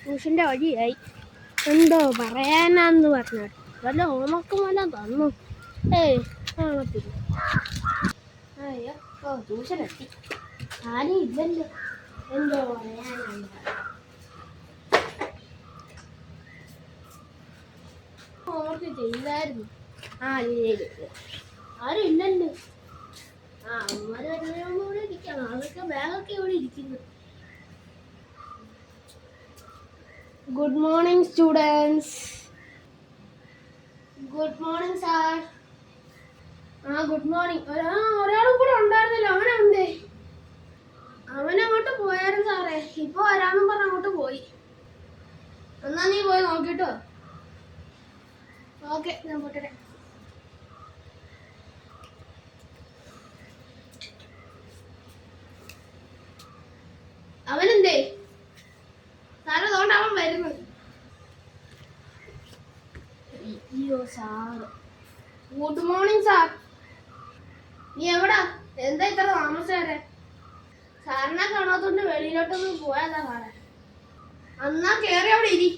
ട്യൂഷൻ്റെ വഴിയായി. എന്തോ പറയാനാന്ന് പറഞ്ഞു. വല്ല ഹോംവർക്കും വല്ലതും തന്നു. കാണത്തില്ല. അയ്യോ, ട്യൂഷനെത്തി. ആരും ഇല്ലല്ലോ. എന്തോ പറയാനാണ്. ഹോംവർക്ക് ചെയ്തായിരുന്നു. ആരും ഇല്ലല്ലോ. അമ്മമാര് വരുന്നതിനൊന്നും ഇവിടെ ഇരിക്കണം. അതൊക്കെ ബാഗൊക്കെ ഇവിടെ ഇരിക്കുന്നു. Good morning students. Good morning sir. Good morning. ഒരാളും കൂടെ ഉണ്ടായിരുന്നല്ലോ. അവനെന്തേ? അവനങ്ങോട്ട് പോയായിരുന്നു സാറേ. ഇപ്പൊ വരാമെന്നും പറഞ്ഞ് അങ്ങോട്ട് പോയി. എന്നാ നീ പോയി നോക്കിട്ടോ. ഓക്കെ, ഞാൻ പോട്ടെ. അവനെന്തേ? സാറ് അതുകൊണ്ട് അവൻ വരുന്നു. അയ്യോ സാറ്. Good morning sir. നീ എവിടാ? എന്താ ഇത്ര താമസിച്ചേ? സാറിനെ കാണാത്തോണ്ട് വെളിയിലോട്ടൊന്ന് പോയതാ സാറേ. എന്നാ കേറി അവിടെ ഇരി.